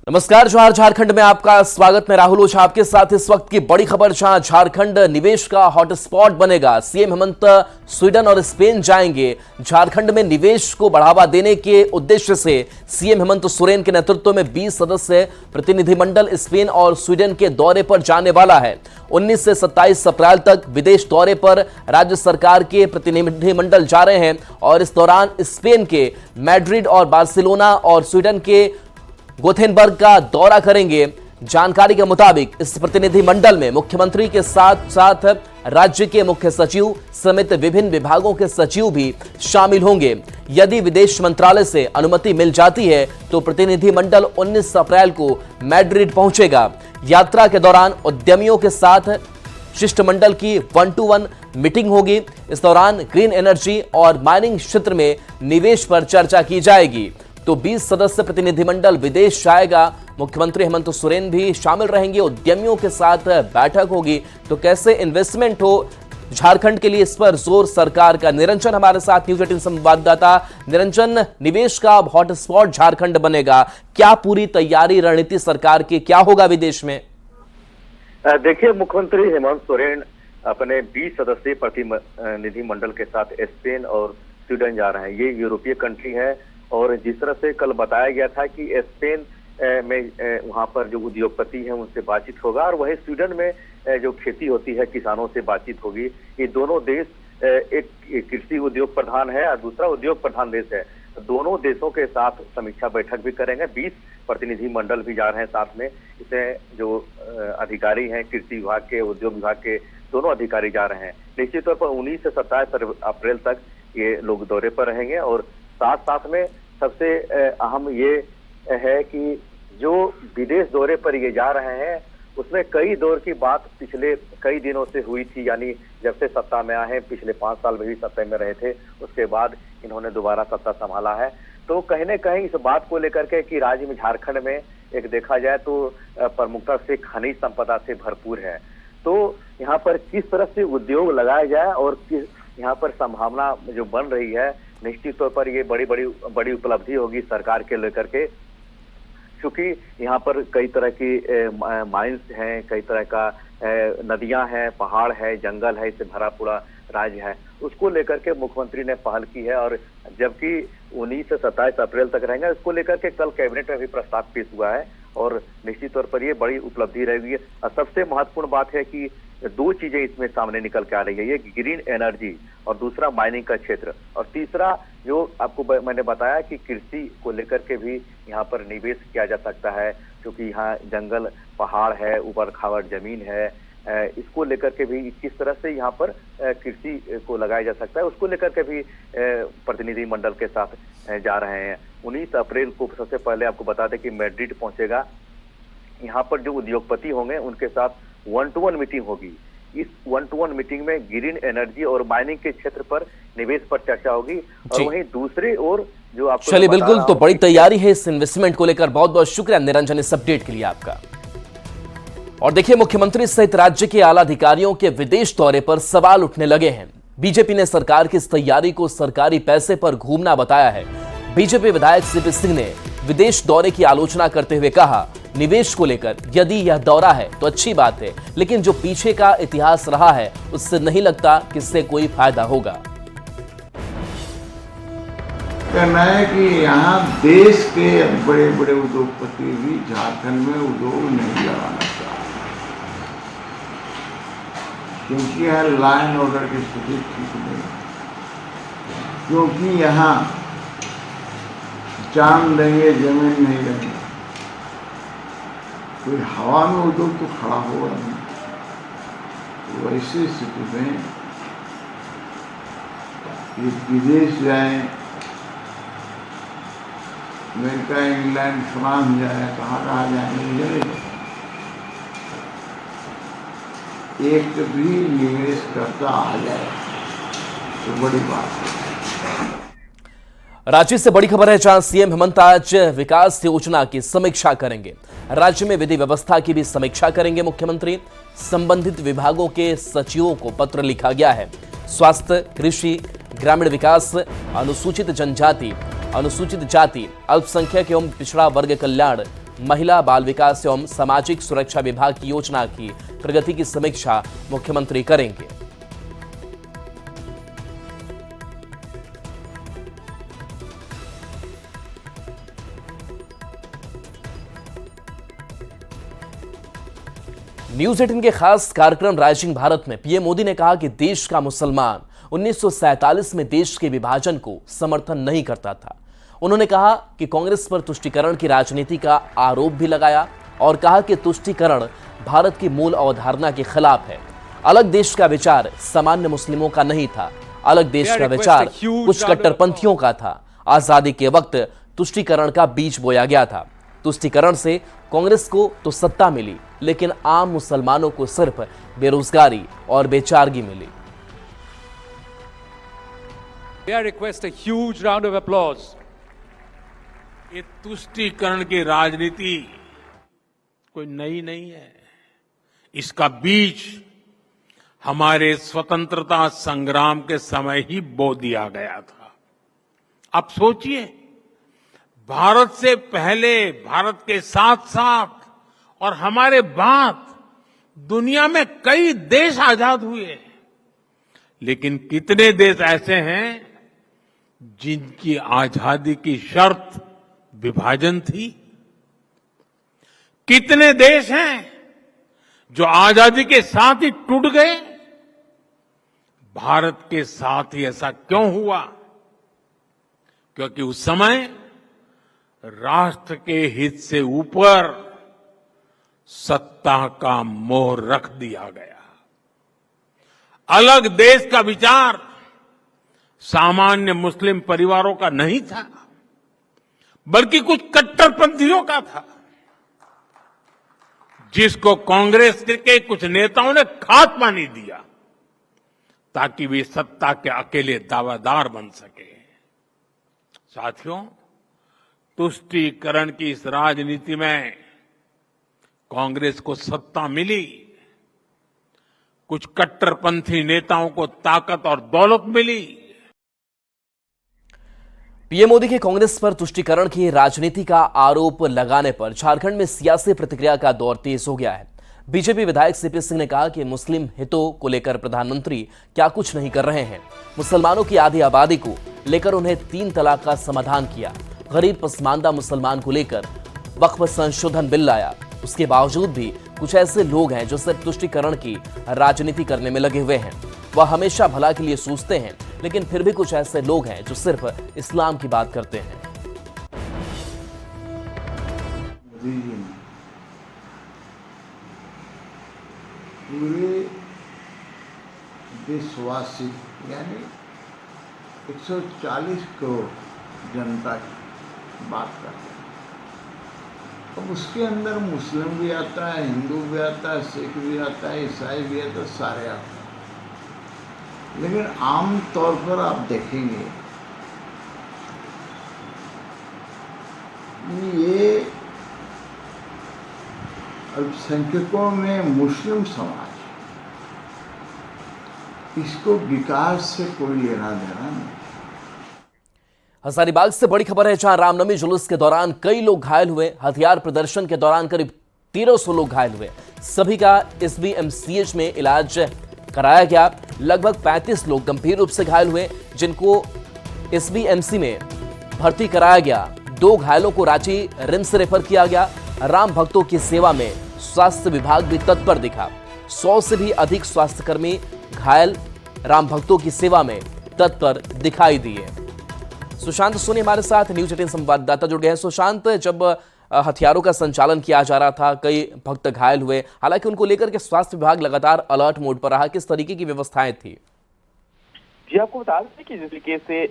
नमस्कार। जोहार झारखंड में आपका स्वागत। मैं राहुल ओझा आपके साथ। इस वक्त की बड़ी खबर, जहां झारखंड निवेश का हॉटस्पॉट बनेगा। सीएम हेमंत स्वीडन और स्पेन जाएंगे। झारखंड में निवेश को बढ़ावा देने के उद्देश्य से सीएम हेमंत सोरेन के नेतृत्व में 20 सदस्य प्रतिनिधिमंडल स्पेन और स्वीडन के दौरे पर जाने वाला है। 19 से 27 अप्रैल तक विदेश दौरे पर राज्य सरकार के प्रतिनिधिमंडल जा रहे हैं और इस दौरान स्पेन के मैड्रिड और बार्सिलोना और स्वीडन के गोथेनबर्ग का दौरा करेंगे। जानकारी के मुताबिक इस प्रतिनिधिमंडल में मुख्यमंत्री के साथ साथ राज्य के मुख्य सचिव समेत विभिन्न विभागों के सचिव भी शामिल होंगे। यदि विदेश मंत्रालय से अनुमति मिल जाती है तो प्रतिनिधिमंडल 19 अप्रैल को मैड्रिड पहुंचेगा। यात्रा के दौरान उद्यमियों के साथ शिष्टमंडल की 1-to-1 मीटिंग होगी। इस दौरान ग्रीन एनर्जी और माइनिंग क्षेत्र में निवेश पर चर्चा की जाएगी। तो 20 सदस्य प्रतिनिधिमंडल विदेश जाएगा। मुख्यमंत्री हेमंत सोरेन भी शामिल रहेंगे। उद्यमियों के साथ बैठक होगी। तो कैसे इन्वेस्टमेंट हो झारखंड के लिए, इस पर जोर सरकार का। निरंजन हमारे साथ, न्यूज 18 संवाददाता। निरंजन, निवेश का हॉटस्पॉट झारखंड बनेगा, क्या पूरी तैयारी रणनीति सरकार की, क्या होगा विदेश में? देखिए, मुख्यमंत्री हेमंत सोरेन अपने 20 सदस्यीय प्रतिनिधिमंडल के साथ स्पेन और स्वीडन जा रहे हैं। ये यूरोपीय कंट्री है और जिस तरह से कल बताया गया था कि स्पेन में वहां पर जो उद्योगपति हैं उनसे बातचीत होगा और वहीं स्वीडन में जो खेती होती है किसानों से बातचीत होगी। ये दोनों देश, एक कृषि उद्योग प्रधान है और दूसरा उद्योग प्रधान देश है। दोनों देशों के साथ समीक्षा बैठक भी करेंगे। 20 प्रतिनिधि मंडल भी जा रहे हैं साथ में। इसमें जो अधिकारी हैं कृषि विभाग के, उद्योग विभाग के दोनों अधिकारी जा रहे हैं। निश्चित तौर पर 19 से 27 अप्रैल तक ये लोग दौरे पर रहेंगे और साथ साथ में सबसे अहम ये है कि जो विदेश दौरे पर ये जा रहे हैं उसमें कई दौर की बात पिछले कई दिनों से हुई थी। यानी जब से सत्ता में आए हैं, पिछले 5 साल में भी सत्ता में रहे थे, उसके बाद इन्होंने दोबारा सत्ता संभाला है। तो कहीं न कहीं इस बात को लेकर के कि राज्य में, झारखंड में एक देखा जाए तो प्रमुखता से खनिज संपदा से भरपूर है। तो यहाँ पर किस तरह से उद्योग लगाया जाए और किस यहाँ पर संभावना जो बन रही है, निश्चित तौर पर ये बड़ी उपलब्धि होगी सरकार के लेकर के, क्योंकि यहाँ पर कई तरह की माइंस हैं, कई तरह का नदियां हैं, पहाड़ है, जंगल है, इससे भरा पूरा राज्य है। उसको लेकर के मुख्यमंत्री ने पहल की है और जबकि 19 से 27 अप्रैल तक रहेंगे, उसको लेकर के कल कैबिनेट में भी प्रस्ताव पेश हुआ है और निश्चित तौर पर ये बड़ी उपलब्धि रहेगी। और सबसे महत्वपूर्ण बात है कि 2 चीजें इसमें सामने निकल के आ रही है, ये ग्रीन एनर्जी और दूसरा माइनिंग का क्षेत्र, और तीसरा जो आपको मैंने बताया कि कृषि को लेकर के भी यहाँ पर निवेश किया जा सकता है, क्योंकि यहाँ जंगल, पहाड़ है, ऊपर खावर जमीन है। इसको लेकर के भी किस तरह से यहाँ पर कृषि को लगाया जा सकता है, उसको लेकर के भी प्रतिनिधि मंडल के साथ जा रहे हैं। 19 अप्रैल को सबसे पहले आपको बता दें कि मैड्रिड पहुंचेगा। यहाँ पर जो उद्योगपति होंगे उनके साथ 1-to-1 मीटिंग होगी। इस 1-to-1 मीटिंग में ग्रीन एनर्जी और माइनिंग के क्षेत्र पर निवेश पर चर्चा होगी और वहीं दूसरी ओर जो आपको, चलिए बिल्कुल, तो बड़ी तैयारी है इस इन्वेस्टमेंट को लेकर। बहुत बहुत शुक्रिया निरंजन इस अपडेट के लिए आपका। और देखिए, मुख्यमंत्री सहित राज्य के आला अधिकारियों के विदेश दौरे पर सवाल उठने लगे हैं। बीजेपी ने सरकार की इस तैयारी को सरकारी पैसे पर घूमना बताया है। बीजेपी विधायक सीपी सिंह ने विदेश दौरे की आलोचना करते हुए कहा, निवेश को लेकर यदि यह दौरा है तो अच्छी बात है, लेकिन जो पीछे का इतिहास रहा है उससे नहीं लगता कि इससे कोई फायदा होगा। कहना है कि यहाँ देश के बड़े बड़े उद्योगपति भी झारखंड में उद्योग नहीं लगाना चाहते, क्योंकि यहाँ लाइन ऑर्डर की स्थिति ठीक नहीं, क्योंकि यहाँ जान देंगे जमीन नहीं रहेगी, कोई हवा में उद्योग तो खड़ा होगा नहीं। तो ऐसी स्थिति में ये विदेश जाए, अमेरिका, इंग्लैंड, फ्रांस जाए, कहाँ जाएंगे, एक भी निवेश करता आ जाए तो बड़ी बात है। राज्य से बड़ी खबर है, जहां सीएम हेमंत आज विकास योजना की समीक्षा करेंगे। राज्य में विधि व्यवस्था की भी समीक्षा करेंगे मुख्यमंत्री। संबंधित विभागों के सचिवों को पत्र लिखा गया है। स्वास्थ्य, कृषि, ग्रामीण विकास, अनुसूचित जनजाति, अनुसूचित जाति, अल्पसंख्यक एवं पिछड़ा वर्ग कल्याण, महिला बाल विकास एवं सामाजिक सुरक्षा विभाग की योजना की प्रगति की समीक्षा मुख्यमंत्री करेंगे। न्यूज 18 के खास कार्यक्रम राइजिंग भारत में पीएम मोदी ने कहा कि देश का मुसलमान 1947 में देश के विभाजन को समर्थन नहीं करता था। उन्होंने कहा कि कांग्रेस पर तुष्टीकरण की राजनीति का आरोप भी लगाया और कहा कि तुष्टीकरण भारत की मूल अवधारणा के खिलाफ है। अलग देश का विचार सामान्य मुस्लिमों का नहीं था, अलग देश का विचार कुछ कट्टरपंथियों का था। आजादी के वक्त तुष्टीकरण का बीज बोया गया था। तुष्टीकरण से कांग्रेस को तो सत्ता मिली, लेकिन आम मुसलमानों को सिर्फ बेरोजगारी और बेचारगी मिली। I request a huge round of applause. ये तुष्टीकरण की राजनीति कोई नई नहीं है। इसका बीज हमारे स्वतंत्रता संग्राम के समय ही बो दिया गया था। अब सोचिए, भारत से पहले, भारत के साथ साथ और हमारे बाद दुनिया में कई देश आजाद हुए, लेकिन कितने देश ऐसे हैं जिनकी आजादी की शर्त विभाजन थी? कितने देश हैं जो आजादी के साथ ही टूट गए? भारत के साथ ही ऐसा क्यों हुआ? क्योंकि उस समय राष्ट्र के हित से ऊपर सत्ता का मोह रख दिया गया। अलग देश का विचार सामान्य मुस्लिम परिवारों का नहीं था, बल्कि कुछ कट्टरपंथियों का था, जिसको कांग्रेस के कुछ नेताओं ने खाद पानी दिया ताकि वे सत्ता के अकेले दावेदार बन सके। साथियों, तुष्टीकरण की इस राजनीति में कांग्रेस को सत्ता मिली, कुछ कट्टरपंथी नेताओं को ताकत और दौलत मिली। पीएम मोदी के कांग्रेस पर तुष्टीकरण की राजनीति का आरोप लगाने पर झारखंड में सियासी प्रतिक्रिया का दौर तेज हो गया है। बीजेपी विधायक सीपी सिंह ने कहा कि मुस्लिम हितों को लेकर प्रधानमंत्री क्या कुछ नहीं कर रहे हैं। मुसलमानों की आधी आबादी को लेकर उन्हें 3 तलाक का समाधान किया, गरीब पसमानदा मुसलमान को लेकर वक्फ संशोधन बिल लाया। उसके बावजूद भी कुछ ऐसे लोग हैं जो सिर्फ तुष्टीकरण की राजनीति करने में लगे हुए हैं। वह हमेशा भला के लिए सोचते हैं, लेकिन फिर भी कुछ ऐसे लोग हैं जो सिर्फ इस्लाम की बात करते हैं। मोदी जी ने पूरे देशवासी यानी 140 करोड़ जनता की बात करते हैं। अब उसके अंदर मुस्लिम भी आता है, हिंदू भी आता है, सिख भी आता है, ईसाई भी आता है, सारे आते हैं। लेकिन आम तौर पर आप देखेंगे ये अल्पसंख्यकों में मुस्लिम समाज, इसको विकास से कोई लेना देना नहीं। हजारीबाग से बड़ी खबर है, जहां रामनवमी जुलूस के दौरान कई लोग घायल हुए। हथियार प्रदर्शन के दौरान करीब 1300 लोग घायल हुए। सभी का SBMCH में इलाज कराया गया। लगभग 35 लोग गंभीर रूप से घायल हुए, जिनको SBMC में भर्ती कराया गया। 2 घायलों को रांची रिम्स रेफर किया गया। राम भक्तों की सेवा में स्वास्थ्य विभाग भी तत्पर दिखा। 100 से भी अधिक स्वास्थ्यकर्मी घायल राम भक्तों की सेवा में तत्पर दिखाई दिए। सुशांत सोनी हमारे साथ न्यूज 18 संवाददाता जुड़ गए हैं। सुशांत, जब हथियारों का संचालन किया जा रहा था, कई भक्त घायल हुए, हालांकि उनको लेकर के स्वास्थ्य विभाग लगातार अलर्ट मोड पर रहा, किस तरीके की व्यवस्थाएं थी? जी, आपको बता दें कि जिस तरीके से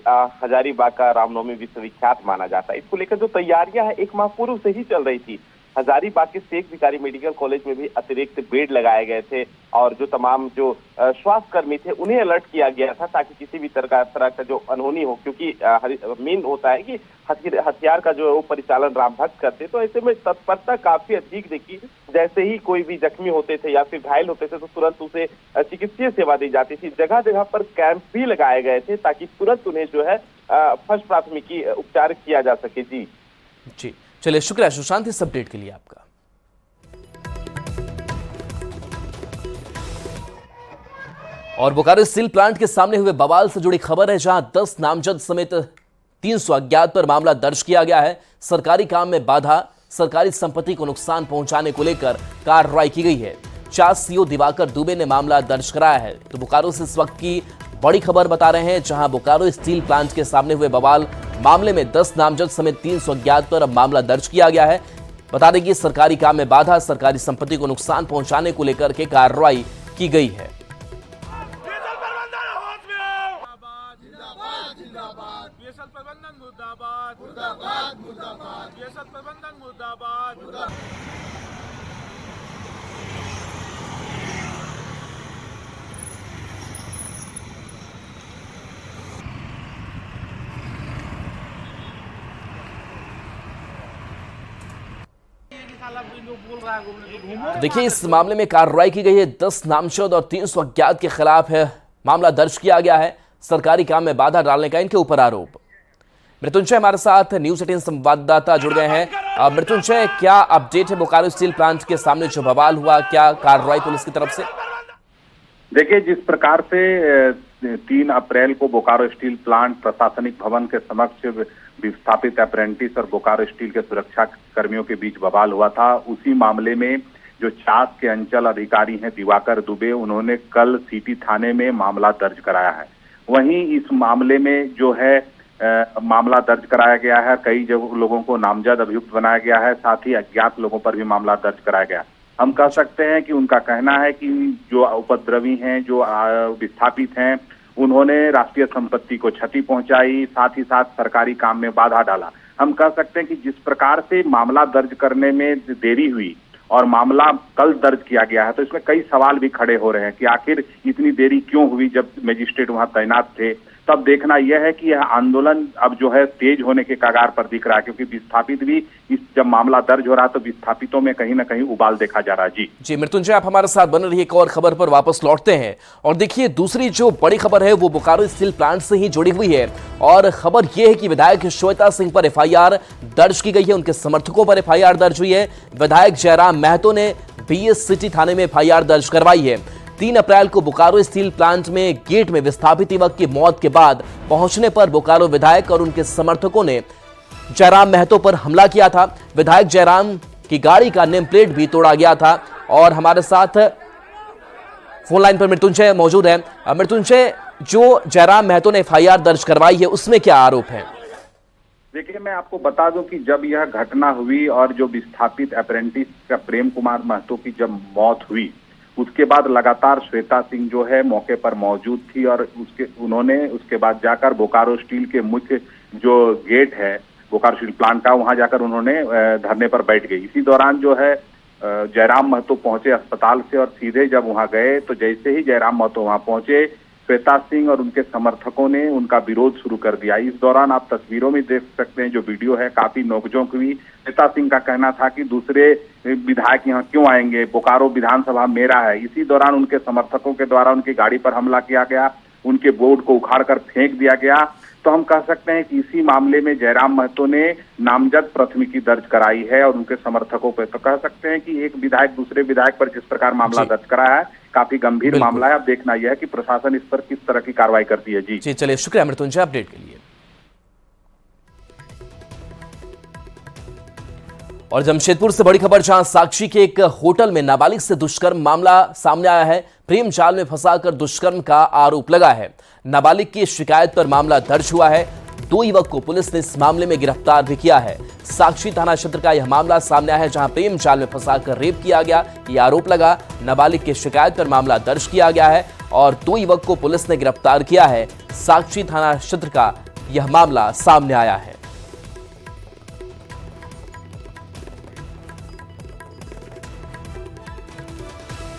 हजारीबाग का रामनवमी विश्वविख्यात माना जाता है, इसको लेकर जो तैयारियां हैं 1 माह पूर्व से ही चल रही थी। हजारीबाग के शेख भिखारी मेडिकल कॉलेज में भी अतिरिक्त बेड लगाए गए थे और जो तमाम जो स्वास्थ्य कर्मी थे उन्हें अलर्ट किया गया था ताकि किसी भी तरह का जो अनहोनी हो, क्योंकि मेन होता है कि हथियार का जो परिचालन राम भक्त करते, तो ऐसे में तत्परता काफी अधिक देखी। जैसे ही कोई भी जख्मी होते थे या फिर घायल होते थे तो तुरंत उसे चिकित्सीय सेवा दी जाती थी। जगह जगह पर कैंप भी लगाए गए थे ताकि तुरंत उन्हें जो है फर्स्ट प्राथमिकी उपचार किया जा सके। जी, चलिए, शुक्रिया सुशांत इस अपडेट के लिए आपका। और बोकारो स्टील प्लांट के सामने हुए बवाल से जुड़ी खबर है, जहां 10 नामजद समेत 300 अज्ञात पर मामला दर्ज किया गया है। सरकारी काम में बाधा, सरकारी संपत्ति को नुकसान पहुंचाने को लेकर कार्रवाई की गई है। चास सीओ दिवाकर दुबे ने मामला दर्ज कराया है। तो बोकारो से इस वक्त की बड़ी खबर बता रहे हैं, जहां बोकारो स्टील प्लांट के सामने हुए बवाल मामले में 10 नामजद समेत 300 अज्ञात पर अब मामला दर्ज किया गया है। बता दें कि सरकारी काम में बाधा, सरकारी संपत्ति को नुकसान पहुंचाने को लेकर के कार्रवाई की गई है। देखिए, इस मामले में कार्रवाई की गई है। 10 नामजद और 300 अज्ञात के खिलाफ है मामला दर्ज किया गया है। सरकारी काम में बाधा डालने का इनके ऊपर आरोप। मृत्युंजय हमारे साथ न्यूज 18 संवाददाता जुड़ गए हैं। मृत्युंजय, क्या अपडेट है बोकारो स्टील प्लांट के सामने जो बवाल हुआ, क्या कार्रवाई पुलिस की तरफ से? देखिए, जिस प्रकार से 3 अप्रैल को बोकारो स्टील प्लांट प्रशासनिक भवन के समक्ष विस्थापित अप्रेंटिस और बोकारो स्टील के सुरक्षा कर्मियों के बीच बवाल हुआ था, उसी मामले में जो चास के अंचल अधिकारी हैं दिवाकर दुबे, उन्होंने कल सिटी थाने में मामला दर्ज कराया है। वहीं इस मामले में जो है मामला दर्ज कराया गया है। कई लोगों को नामजद अभियुक्त बनाया गया है, साथ ही अज्ञात लोगों पर भी मामला दर्ज कराया गया। हम कह सकते हैं कि उनका कहना है कि जो उपद्रवी हैं, जो विस्थापित हैं, उन्होंने राष्ट्रीय संपत्ति को क्षति पहुंचाई, साथ ही साथ सरकारी काम में बाधा डाला। हम कह सकते हैं कि जिस प्रकार से मामला दर्ज करने में देरी हुई और मामला कल दर्ज किया गया है, तो इसमें कई सवाल भी खड़े हो रहे हैं कि आखिर इतनी देरी क्यों हुई जब मजिस्ट्रेट वहां तैनात थे। तब देखना यह है कि यह आंदोलन अब जो है तेज होने के कगार पर दिख रहा है, क्योंकि विस्थापित भी जब मामला दर्ज हो रहा है तो विस्थापितों में कहीं ना कहीं उबाल देखा जा रहा है। जी मृत्युंजय, आप हमारे साथ बने रहिए। एक और खबर पर वापस लौटते हैं। और देखिए, दूसरी जो बड़ी खबर है वो बोकारो स्टील प्लांट से ही जुड़ी हुई है। और खबर यह है कि विधायक श्वेता सिंह पर एफआईआर दर्ज की गई है, उनके समर्थकों पर एफआईआर दर्ज हुई है। विधायक जयराम महतो ने बीएस सिटी थाने में एफआईआर दर्ज करवाई है। 3 अप्रैल को बोकारो स्टील प्लांट में गेट में विस्थापित युवक की मौत के बाद पहुंचने पर बोकारो विधायक और उनके समर्थकों ने जयराम महतो पर हमला किया था। विधायक जयराम की गाड़ी का नेम प्लेट भी तोड़ा गया था। और हमारे साथ फोन लाइन पर मृत्युंजय मौजूद है। मृत्युंजय, जो जयराम महतो ने एफआईआर दर्ज करवाई है, उसमें क्या आरोप है? देखिए, मैं आपको बता दूं कि जब यह घटना हुई और जो विस्थापित अप्रेंटिस का प्रेम कुमार महतो की जब मौत हुई, उसके बाद लगातार श्वेता सिंह जो है मौके पर मौजूद थी और उन्होंने उसके बाद जाकर बोकारो स्टील के मुख्य जो गेट है बोकारो स्टील प्लांट का, वहां जाकर उन्होंने धरने पर बैठ गई। इसी दौरान जो है जयराम महतो पहुंचे अस्पताल से और सीधे जब वहां गए तो जैसे ही जयराम महतो वहां पहुंचे, श्वेता सिंह और उनके समर्थकों ने उनका विरोध शुरू कर दिया। इस दौरान आप तस्वीरों में देख सकते हैं, जो वीडियो है काफी नोकझोंक हुई। श्वेता सिंह का कहना था कि दूसरे विधायक यहाँ क्यों आएंगे, बोकारो विधानसभा मेरा है। इसी दौरान उनके समर्थकों के द्वारा उनकी गाड़ी पर हमला किया गया, उनके बोर्ड को उखाड़कर फेंक दिया गया। तो हम कह सकते हैं कि इसी मामले में जयराम महतो ने नामजद प्राथमिकी दर्ज कराई है और उनके समर्थकों पर। तो कह सकते हैं कि एक विधायक दूसरे विधायक पर जिस प्रकार मामला दर्ज करा है, काफी गंभीर मामला है। अब देखना यह है कि प्रशासन इस पर किस तरह की कार्रवाई करती है। जी चलिए, शुक्रिया मृत्युंजय अपडेट के लिए। और जमशेदपुर से बड़ी खबर, जहां साक्षी के एक होटल में नाबालिग से दुष्कर्म मामला सामने आया है। प्रेम जाल में फंसाकर दुष्कर्म का आरोप लगा है। नाबालिग की शिकायत पर मामला दर्ज हुआ है। 2 युवक को पुलिस ने इस मामले में गिरफ्तार भी किया है। साक्षी थाना क्षेत्र का यह मामला सामने आया है, जहां प्रेम जाल में फंसाकर रेप किया गया, यह आरोप लगा। नाबालिग की शिकायत पर मामला दर्ज किया गया है और 2 युवक को पुलिस ने गिरफ्तार किया है। साक्षी थाना क्षेत्र का यह मामला सामने आया है।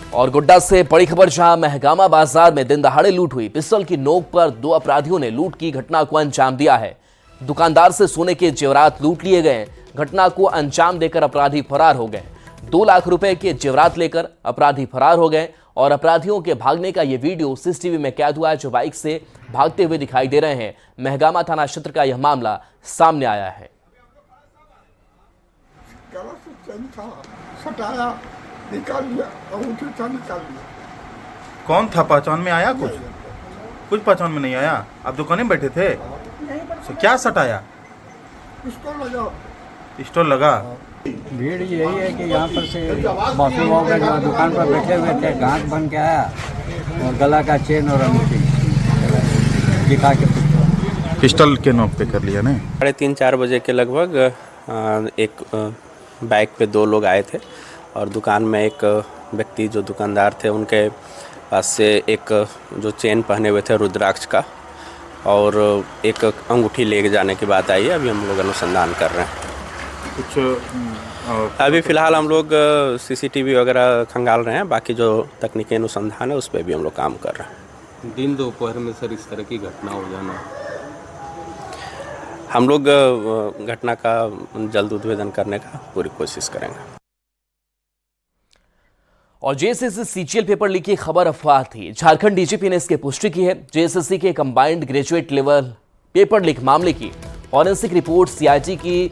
और गोड्डा से बड़ी खबर, जहां महगामा बाजार में दिन दहाड़े लूट हुई। पिस्तौल की नोक पर 2 अपराधियों ने लूट की घटना को अंजाम दिया है। दुकानदार से सोने के जेवरात लूट लिए गए। घटना को अंजाम देकर अपराधी फरार हो गए। 2 लाख रुपए के जेवरात लेकर अपराधी फरार हो गए और अपराधियों के भागने का यह वीडियो सीसीटीवी में कैद हुआ है, जो बाइक से भागते हुए दिखाई दे रहे हैं। महगामा थाना क्षेत्र का यह मामला सामने आया है। निकाला तो चैन था, सटाया, निकाल लिया, अंगूठी था निकाल लिया। कौन था, पहचान में आया कुछ? कुछ पहचान में नहीं आया। आप दुकान में बैठे थे तो क्या सटाया? स्टॉल लगा। भीड़ यही है कि यहाँ पर से बापू बाबू का दुकान पर बैठे हुए थे, गांठ बन के आया और गला का चेन और अंगूठी दिखा के पिस्टल के नोक पे कर लिया नहीं। 3:30-4 बजे के लगभग एक बाइक पे 2 लोग आए थे और दुकान में एक व्यक्ति जो दुकानदार थे उनके पास से एक जो चेन पहने हुए थे रुद्राक्ष का और एक अंगूठी ले जाने की बात आई है। अभी हम लोग अनुसंधान कर रहे हैं। कुछ अभी फ़िलहाल हम लोग सीसीटीवी वगैरह खंगाल रहे हैं। बाकी जो तकनीकी अनुसंधान है उस पर भी हम लोग काम कर रहे हैं। दिन दोपहर में सर इस तरह की घटना हो जाना, हम लोग घटना का जल्द उद्भेदन करने का पूरी कोशिश करेंगे। और जेएसएससी सीजीएल पेपर लीक की खबर अफवाह थी। झारखंड डीजीपी ने इसकी पुष्टि की है। जेएसएससी के combined graduate level paper leak मामले की फॉरेंसिक रिपोर्ट सीआईटी की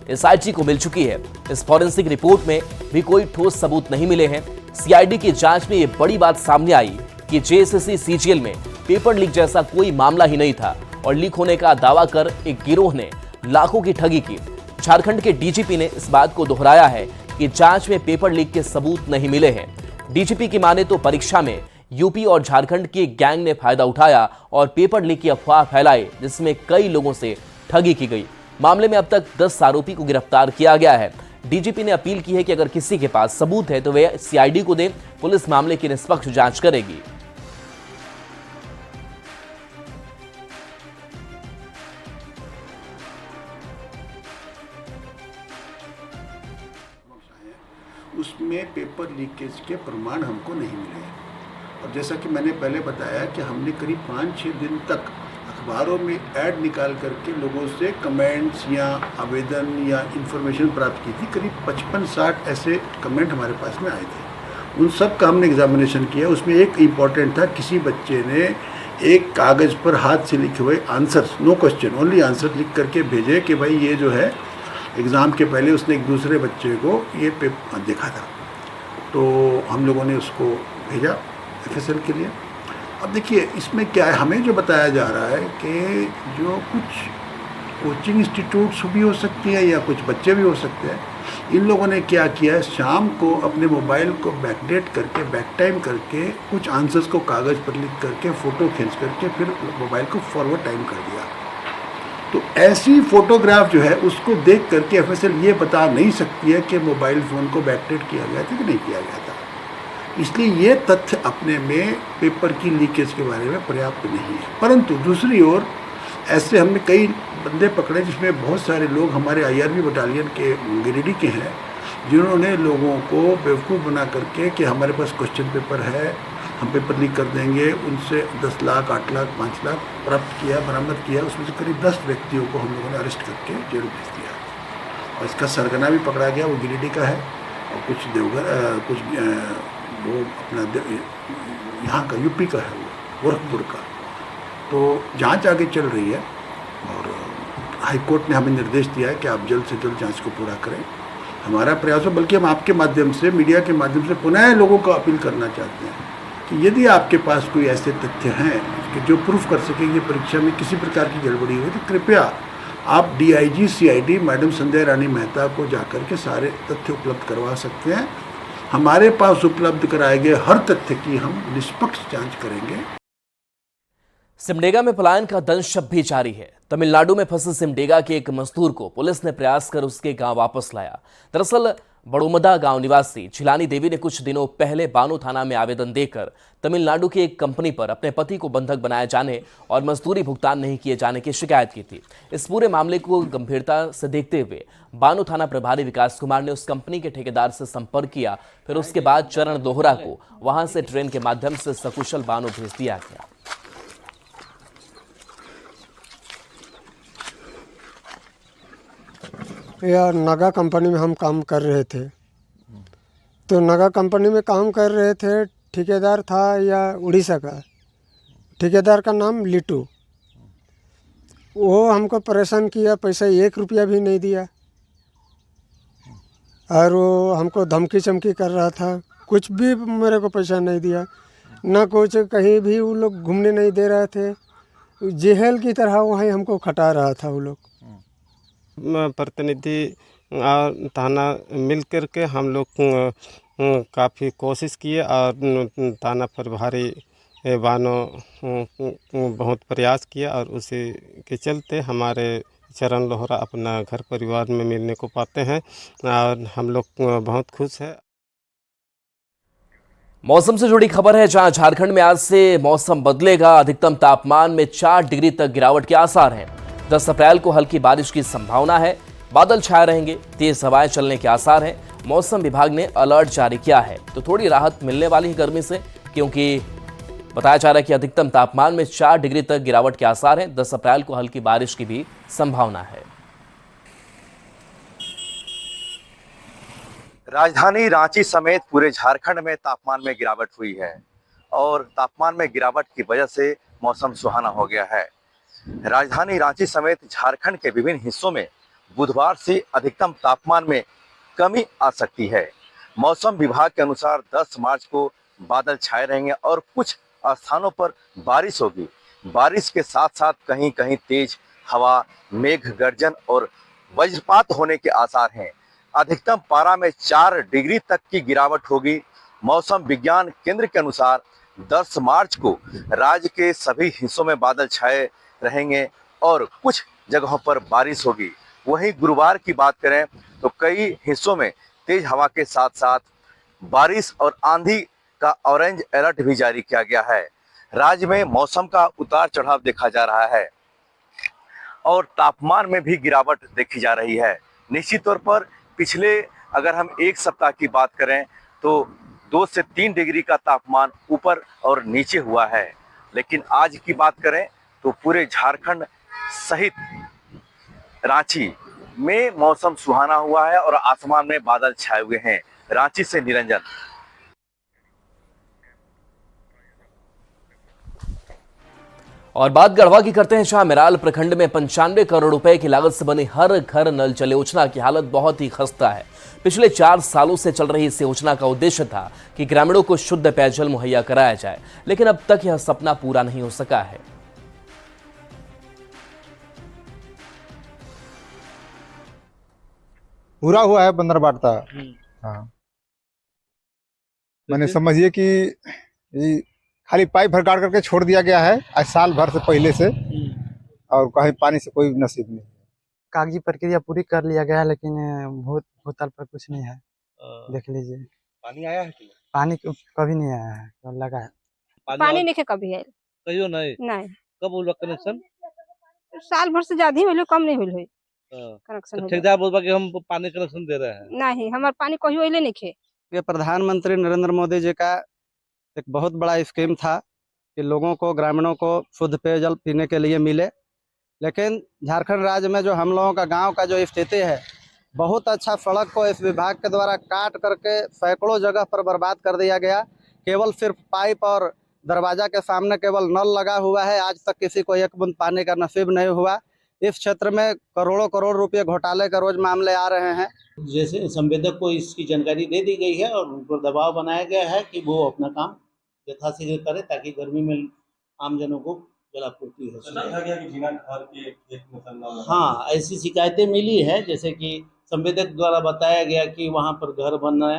एसआईटी को मिल चुकी है। इस फॉरेंसिक रिपोर्ट में भी कोई ठोस सबूत नहीं मिले हैं। सीआईडी की जांच में यह बड़ी बात सामने आई कि जेएसएससी सीजीएल में पेपर लीक जैसा कोई मामला ही नहीं था और लीक होने का दावा कर एक गिरोह ने लाखों की ठगी की। झारखंड के डीजीपी ने इस बात को दोहराया है कि जांच में पेपर लीक के सबूत नहीं मिले हैं। डीजीपी की माने तो परीक्षा में यूपी और झारखंड के गैंग ने फायदा उठाया और पेपर लीक की अफवाह फैलाई, जिसमें कई लोगों से ठगी की गई। मामले में अब तक 10 आरोपी को गिरफ्तार किया गया है। डीजीपी ने अपील की है कि अगर किसी के पास सबूत है तो वे सीआईडी को दें। पुलिस मामले की निष्पक्ष जांच करेगी। उसमें पेपर लीकेज के प्रमाण हमको नहीं मिले हैं। और जैसा कि मैंने पहले बताया कि हमने करीब 5-6 दिन तक अखबारों में ऐड निकाल करके लोगों से कमेंट्स या आवेदन या इन्फॉर्मेशन प्राप्त की थी। करीब 55-60 ऐसे कमेंट हमारे पास में आए थे। उन सब का हमने एग्जामिनेशन किया। उसमें एक इम्पॉर्टेंट था, किसी बच्चे ने एक कागज़ पर हाथ से लिखे हुए answers, no question only answer लिख करके भेजे कि भाई ये जो है एग्ज़ाम के पहले उसने एक दूसरे बच्चे को ये पेपर देखा था। तो हम लोगों ने उसको भेजा एफएसएल के लिए। अब देखिए इसमें क्या है, हमें जो बताया जा रहा है कि जो कुछ कोचिंग इंस्टीट्यूट्स भी हो सकती है या कुछ बच्चे भी हो सकते हैं, इन लोगों ने क्या किया है, शाम को अपने मोबाइल को बैकडेट करके, बैक टाइम करके, कुछ आंसर्स को कागज़ पर लिख करके, फ़ोटो खींच करके फिर मोबाइल को फॉरवर्ड टाइम कर दिया। तो ऐसी फ़ोटोग्राफ जो है उसको देख करके एफएसएल ये बता नहीं सकती है कि मोबाइल फ़ोन को बैकडेट किया गया था कि नहीं किया गया था। इसलिए ये तथ्य अपने में पेपर की लीकेज के बारे में पर्याप्त नहीं है। परंतु दूसरी ओर ऐसे हमने कई बंदे पकड़े जिसमें बहुत सारे लोग हमारे आईआरबी बटालियन के गिरिडीह के हैं, जिन्होंने लोगों को बेवकूफ़ बना करके कि हमारे पास क्वेश्चन पेपर है, हम पेपर लीक कर देंगे, उनसे 10 लाख, 8 लाख, 5 लाख प्राप्त किया, बरामद किया। उसमें से करीब 10 व्यक्तियों को हम लोगों ने अरेस्ट करके जेल भेज दिया। और इसका सरगना भी पकड़ा गया, वो गिरिडीह का है और कुछ देवघर, कुछ वो अपना यहाँ का यूपी का है, वो गोरखपुर का। तो जांच आगे चल रही है और हाईकोर्ट ने हमें निर्देश दिया है कि आप जल्द से जल्द जांच को पूरा करें। हमारा प्रयास है, बल्कि हम आपके माध्यम से, मीडिया के माध्यम से पुनः लोगों को अपील करना चाहते हैं कि यदि आपके पास कोई ऐसे तथ्य हैं कि जो प्रूफ कर सकेंगे परीक्षा में किसी प्रकार की गड़बड़ी हुई, तो कृपया आप डीआईजी सीआईडी मैडम संध्या रानी मेहता को जाकर के सारे तथ्य उपलब्ध करवा सकते हैं। हमारे पास उपलब्ध कराए गए हर तथ्य की हम निष्पक्ष जांच करेंगे। सिमडेगा में पलायन का दंश अब भी जारी है। तमिलनाडु में फंसे सिमडेगा के एक मजदूर को पुलिस ने प्रयास कर उसके गांव वापस लाया। दरअसल बड़ोमदा गांव निवासी झिलानी देवी ने कुछ दिनों पहले बानो थाना में आवेदन देकर तमिलनाडु की एक कंपनी पर अपने पति को बंधक बनाए जाने और मजदूरी भुगतान नहीं किए जाने की शिकायत की थी। इस पूरे मामले को गंभीरता से देखते हुए बानो थाना प्रभारी विकास कुमार ने उस कंपनी के ठेकेदार से संपर्क किया। फिर उसके बाद चरण दोहरा को वहां से ट्रेन के माध्यम से सकुशल बानो भेज दिया गया। या नागा कंपनी में हम काम कर रहे थे, तो नागा कंपनी में काम कर रहे थे। ठेकेदार था या उड़ीसा का, ठेकेदार का नाम लिटू। वो हमको परेशान किया, पैसा 1 रुपया भी नहीं दिया। और वो हमको धमकी चमकी कर रहा था, कुछ भी मेरे को पैसा नहीं दिया, ना कुछ कहीं भी वो लोग घूमने नहीं दे रहे थे, जेहल की तरह वहीं हमको खटा रहा था वो लोग। प्रतिनिधि थाना मिल कर के हम लोग काफ़ी कोशिश किए और थाना प्रभारी बानो बहुत प्रयास किया और उसी के चलते हमारे चरण लोहरा अपना घर परिवार में मिलने को पाते हैं और हम लोग बहुत खुश हैं। मौसम से जुड़ी खबर है, जहां झारखंड में आज से मौसम बदलेगा। अधिकतम तापमान में 4 डिग्री तक गिरावट के आसार हैं। 10 अप्रैल को हल्की बारिश की संभावना है, बादल छाए रहेंगे, तेज हवाएं चलने के आसार हैं। मौसम विभाग ने अलर्ट जारी किया है, तो थोड़ी राहत मिलने वाली है गर्मी से, क्योंकि बताया जा रहा है कि अधिकतम तापमान में 4 डिग्री तक गिरावट के आसार हैं। 10 अप्रैल को हल्की बारिश की भी संभावना है। राजधानी रांची समेत पूरे झारखंड में तापमान में गिरावट हुई है और तापमान में गिरावट की वजह से मौसम सुहाना हो गया है। राजधानी रांची समेत झारखंड के विभिन्न हिस्सों में बुधवार से अधिकतम तापमान में कमी आ सकती है। मौसम विभाग के अनुसार 10 मार्च को बादल छाए रहेंगे और कुछ स्थानों पर बारिश होगी। बारिश के साथ साथ कहीं कहीं तेज हवा, मेघ गर्जन और वज्रपात होने के आसार हैं। अधिकतम पारा में 4 डिग्री तक की गिरावट होगी। मौसम विज्ञान केंद्र के अनुसार 10 मार्च को राज्य के सभी हिस्सों में बादल छाए रहेंगे और कुछ जगहों पर बारिश होगी। वहीं गुरुवार की बात करें तो कई हिस्सों में तेज हवा के साथ साथ बारिश और आंधी का ऑरेंज अलर्ट भी जारी किया गया है। राज्य में मौसम का उतार चढ़ाव देखा जा रहा है और तापमान में भी गिरावट देखी जा रही है। निश्चित तौर पर पिछले अगर हम एक सप्ताह की बात करें तो 2 से 3 डिग्री का तापमान ऊपर और नीचे हुआ है, लेकिन आज की बात करें तो पूरे झारखंड सहित रांची में मौसम सुहाना हुआ है और आसमान में बादल छाए हुए हैं। रांची से निरंजन। और बात गढ़वा की करते हैं, जहां मेराल प्रखंड में 95 करोड़ रुपए की लागत से बनी हर घर नल जल योजना की हालत बहुत ही खस्ता है। पिछले 4 सालों से चल रही इस योजना का उद्देश्य था कि ग्रामीणों को शुद्ध पेयजल मुहैया कराया जाए, लेकिन अब तक यह सपना पूरा नहीं हो सका है। पूरा हुआ है 15 बार था। हाँ, मैंने समझिए कि ये खाली पाइप भर गाड़ करके छोड़ दिया गया है आज साल भर से पहले से, और कहीं पानी से कोई नसीब नहीं। कागजी प्रक्रिया पूरी कर लिया गया है, लेकिन भूतल पर कुछ नहीं है। देख लीजिए। पानी आया है कि पानी कभी नहीं आया है, तो लगा है पानी नहीं कभी है कहियो नहीं। कब बोल कनेक्शन? साल भर से ज्यादा ही होलो, कम नहीं होलो कनेक्शन। ठेकेदार बोलबा कि हम पानी कनेक्शन दे रहे हैं। नहीं, हमार पानी कहियो अइले नहीं खे। ये प्रधानमंत्री नरेंद्र मोदी जी का एक बहुत बड़ा स्कीम था कि लोगों को, ग्रामीणों को शुद्ध पेयजल पीने के लिए मिले, लेकिन झारखंड राज्य में जो हम लोगों का गांव का जो स्थिति है, बहुत अच्छा सड़क को इस विभाग के द्वारा काट करके सैकड़ों जगह पर बर्बाद कर दिया गया। केवल सिर्फ पाइप और दरवाजा के सामने केवल नल लगा हुआ है। आज तक किसी को एक बूंद पानी का नसीब नहीं हुआ। इस क्षेत्र में करोड़ों करोड़ रुपए घोटाले का रोज मामले आ रहे हैं। जैसे संवेदक को इसकी जानकारी दे दी गई है और उन पर दबाव बनाया गया है कि वो अपना काम यथाशीघ्र करे, ताकि गर्मी में आम जनों को जलापूर्ति हो सके। हाँ, ऐसी शिकायतें मिली है, जैसे कि संवेदक द्वारा बताया गया कि वहाँ पर घर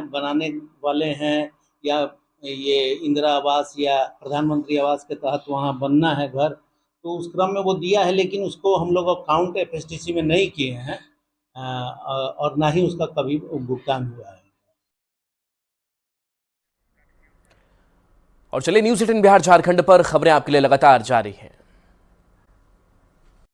बनाने वाले हैं, या ये इंदिरा आवास या प्रधानमंत्री आवास के तहत वहाँ बनना है घर, तो उस क्रम में वो दिया है, लेकिन उसको हम लोग काउंट एफएसटीसी में नहीं किए हैं और ना ही उसका कभी भुगतान हुआ है। और चलिए, न्यूज़ 18 बिहार झारखंड पर खबरें आपके लिए लगातार जारी हैं।